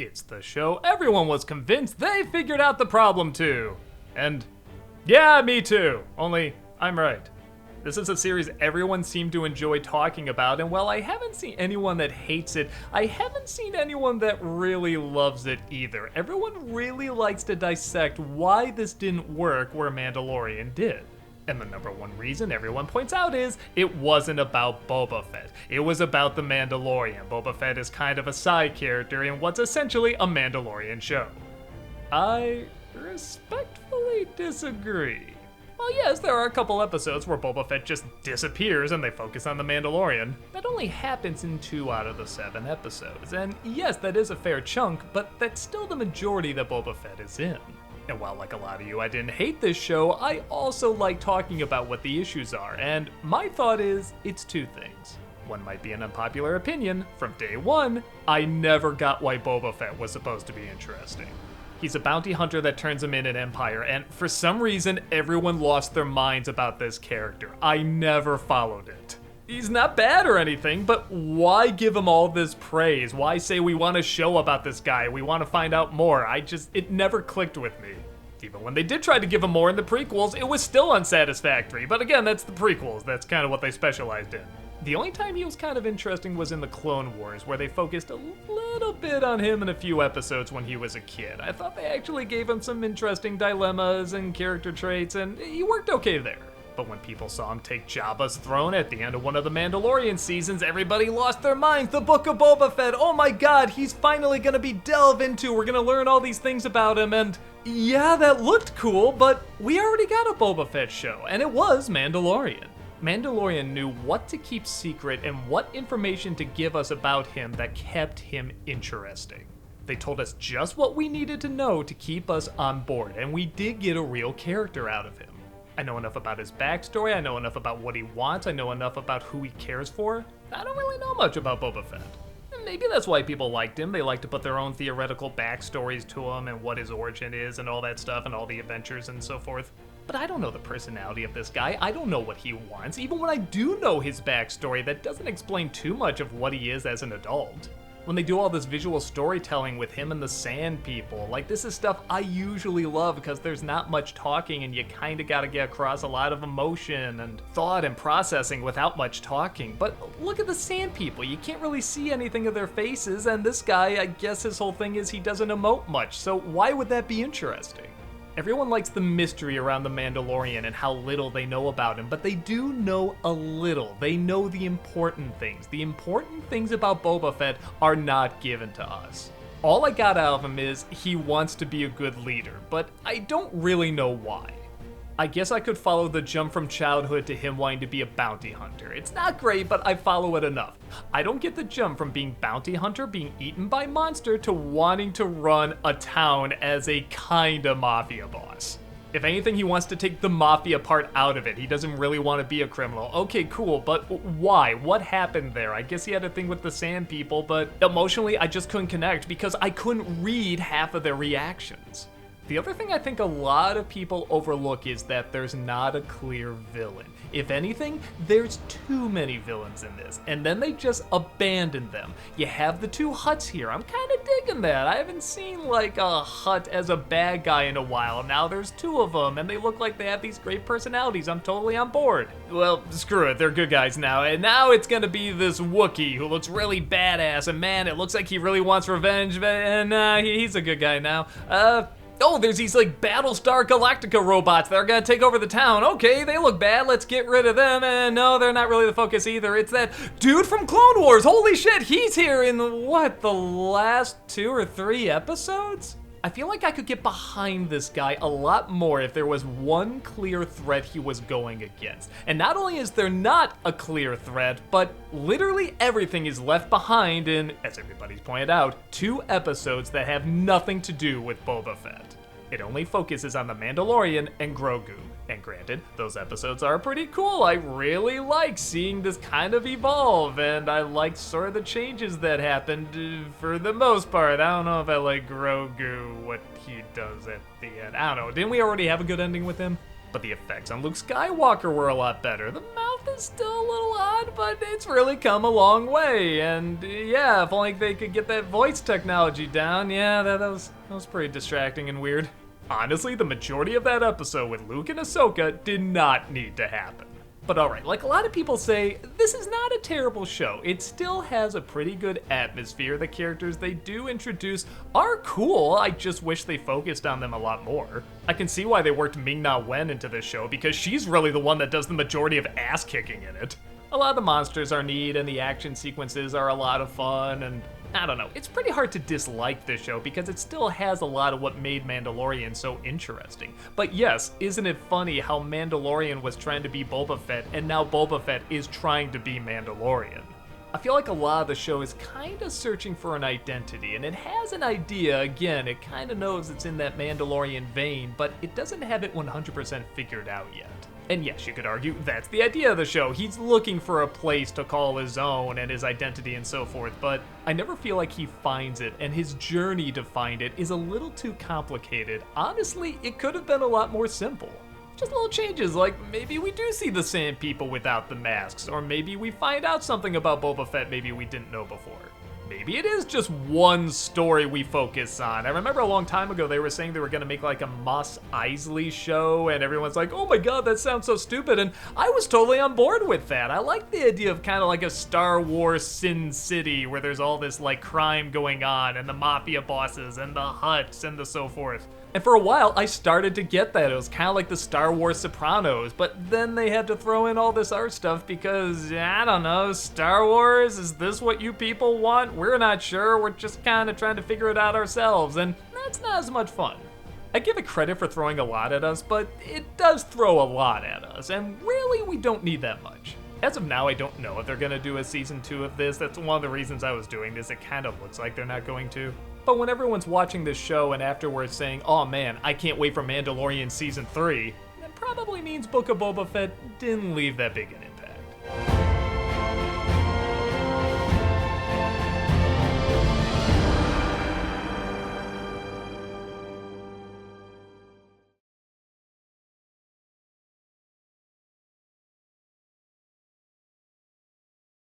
It's the show everyone was convinced they figured out the problem too. And yeah, me too, only I'm right. This is a series everyone seemed to enjoy talking about, and while I haven't seen anyone that hates it, I haven't seen anyone that really loves it either. Everyone really likes to dissect why this didn't work where Mandalorian did. And the number one reason everyone points out is it wasn't about Boba Fett. It was about the Mandalorian. Boba Fett is kind of a side character in what's essentially a Mandalorian show. I respectfully disagree. Well, yes, there are a couple episodes where Boba Fett just disappears and they focus on the Mandalorian. That only happens in 2 out of the 7 episodes. And yes, that is a fair chunk, but that's still the majority that Boba Fett is in. And while like a lot of you, I didn't hate this show, I also like talking about what the issues are. And my thought is, it's 2 things. One might be an unpopular opinion. From day one, I never got why Boba Fett was supposed to be interesting. He's a bounty hunter that turns him in an empire, and for some reason, everyone lost their minds about this character. I never followed it. He's not bad or anything, but why give him all this praise? Why say we want a show about this guy? We want to find out more. It never clicked with me. Even when they did try to give him more in the prequels, it was still unsatisfactory. But again, that's the prequels. That's kind of what they specialized in. The only time he was kind of interesting was in the Clone Wars, where they focused a little bit on him in a few episodes when he was a kid. I thought they actually gave him some interesting dilemmas and character traits, and he worked okay there. But when people saw him take Jabba's throne at the end of one of the Mandalorian seasons, everybody lost their minds. The Book of Boba Fett, oh my god, he's finally gonna be delved into. We're gonna learn all these things about him, and yeah, that looked cool, but we already got a Boba Fett show, and it was Mandalorian. Mandalorian knew what to keep secret and what information to give us about him that kept him interesting. They told us just what we needed to know to keep us on board, and we did get a real character out of him. I know enough about his backstory, I know enough about what he wants, I know enough about who he cares for. I don't really know much about Boba Fett. And maybe that's why people liked him. They like to put their own theoretical backstories to him and what his origin is and all that stuff and all the adventures and so forth. But I don't know the personality of this guy. I don't know what he wants. Even when I do know his backstory, that doesn't explain too much of what he is as an adult. When they do all this visual storytelling with him and the Sand People, like this is stuff I usually love because there's not much talking and you kinda gotta get across a lot of emotion and thought and processing without much talking. But look at the Sand People, you can't really see anything of their faces, and this guy, I guess his whole thing is he doesn't emote much, so why would that be interesting? Everyone likes the mystery around the Mandalorian and how little they know about him, but they do know a little. They know the important things. The important things about Boba Fett are not given to us. All I got out of him is he wants to be a good leader, but I don't really know why. I guess I could follow the jump from childhood to him wanting to be a bounty hunter. It's not great, but I follow it enough. I don't get the jump from being bounty hunter, being eaten by monster, to wanting to run a town as a kinda mafia boss. If anything, he wants to take the mafia part out of it. He doesn't really want to be a criminal. Okay, cool, but why? What happened there? I guess he had a thing with the Sand People, but emotionally, I just couldn't connect because I couldn't read half of their reactions. The other thing I think a lot of people overlook is that there's not a clear villain. If anything, there's too many villains in this, and then they just abandon them. You have the 2 Hutts here. I'm kind of digging that. I haven't seen like a Hutt as a bad guy in a while. Now there's 2 of them, and they look like they have these great personalities. I'm totally on board. Well, screw it. They're good guys now, and now it's gonna be this Wookiee who looks really badass, and man, it looks like he really wants revenge, and he's a good guy now. Oh, there's these like Battlestar Galactica robots that are gonna take over the town. Okay, they look bad, let's get rid of them. And no, they're not really the focus either. It's that dude from Clone Wars. Holy shit, he's here in the last 2 or 3 episodes? I feel like I could get behind this guy a lot more if there was one clear threat he was going against. And not only is there not a clear threat, but literally everything is left behind in, as everybody's pointed out, 2 episodes that have nothing to do with Boba Fett. It only focuses on the Mandalorian and Grogu. And granted, those episodes are pretty cool. I really like seeing this kind of evolve, and I like sort of the changes that happened for the most part. I don't know if I like Grogu, what he does at the end. I don't know, didn't we already have a good ending with him? But the effects on Luke Skywalker were a lot better. The mouth itself is still a little odd, but it's really come a long way. And yeah, if only they could get that voice technology down, yeah, that was pretty distracting and weird. Honestly, the majority of that episode with Luke and Ahsoka did not need to happen. But alright, like a lot of people say, this is not a terrible show. It still has a pretty good atmosphere. The characters they do introduce are cool. I just wish they focused on them a lot more. I can see why they worked Ming-Na Wen into this show, because she's really the one that does the majority of ass-kicking in it. A lot of the monsters are neat, and the action sequences are a lot of fun, and I don't know, it's pretty hard to dislike this show because it still has a lot of what made Mandalorian so interesting. But yes, isn't it funny how Mandalorian was trying to be Boba Fett and now Boba Fett is trying to be Mandalorian? I feel like a lot of the show is kind of searching for an identity, and it has an idea. Again, it kind of knows it's in that Mandalorian vein, but it doesn't have it 100% figured out yet. And yes, you could argue that's the idea of the show. He's looking for a place to call his own and his identity and so forth, but I never feel like he finds it, and his journey to find it is a little too complicated. Honestly, it could have been a lot more simple. Just little changes, like maybe we do see the Sand People without the masks, or maybe we find out something about Boba Fett maybe we didn't know before. Maybe it is just one story we focus on. I remember a long time ago they were saying they were going to make like a Mos Eisley show, and everyone's like, oh my god, that sounds so stupid, and I was totally on board with that. I like the idea of kind of like a Star Wars Sin City where there's all this like crime going on, and the mafia bosses, and the Hutts, and the so forth. And for a while, I started to get that. It was kind of like the Star Wars Sopranos, but then they had to throw in all this art stuff because, I don't know, Star Wars, is this what you people want? We're not sure. We're just kind of trying to figure it out ourselves, and that's not as much fun. I give it credit for throwing a lot at us, but it does throw a lot at us, and really we don't need that much. As of now, I don't know if they're going to do a season 2 of this. That's one of the reasons I was doing this. It kind of looks like they're not going to. But when everyone's watching this show and afterwards saying, oh man, I can't wait for Mandalorian Season 3, that probably means Book of Boba Fett didn't leave that big an